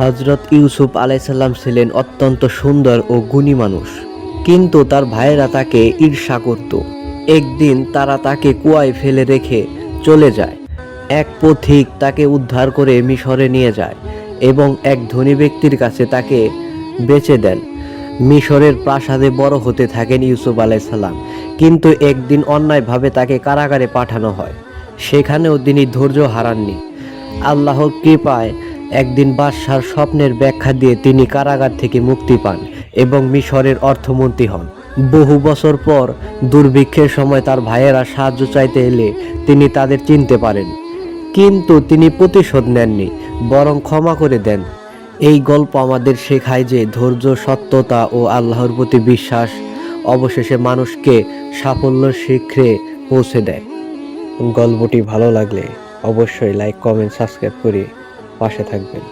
হযরত ইউসুফ আলাইহিসসালাম ছিলেন অত্যন্ত সুন্দর ও গুণী মানুষ, কিন্তু তার ভাইয়েরা তাকে ঈর্ষা করত। একদিন তারা তাকে কুয়ায় ফেলে রেখে চলে যায়। এক পথিক তাকে উদ্ধার করে মিশরে নিয়ে যায় এবং এক ধনী ব্যক্তির কাছে তাকে বেচে দেন। মিশরের প্রাসাদে বড় হতে থাকেন ইউসুফ আলাইহিসসালাম, কিন্তু একদিন অন্যায়ভাবে তাকে কারাগারে পাঠানো হয়। সেখানেও তিনি ধৈর্য হারাননি। আল্লাহর কৃপায় একদিন বাদশার স্বপ্নের ব্যাখ্যা দিয়ে তিনি কারাগার থেকে মুক্তি পান এবং মিশরের অর্থমন্ত্রী হন। বহু বছর পর দুর্ভিক্ষের সময় তার ভাইয়েরা সাহায্য চাইতে এলে তিনি তাদের চিনতে পারেন, কিন্তু তিনি প্রতিশোধ নেননি, বরং ক্ষমা করে দেন। এই গল্প আমাদের শেখায় যে ধৈর্য, সত্যতা ও আল্লাহর প্রতি বিশ্বাস অবশেষে মানুষকে সাফল্যের শিখরে পৌঁছে দেয়। গল্পটি ভালো লাগলে অবশ্যই লাইক, কমেন্ট, সাবস্ক্রাইব করে পাশে থাকবেন।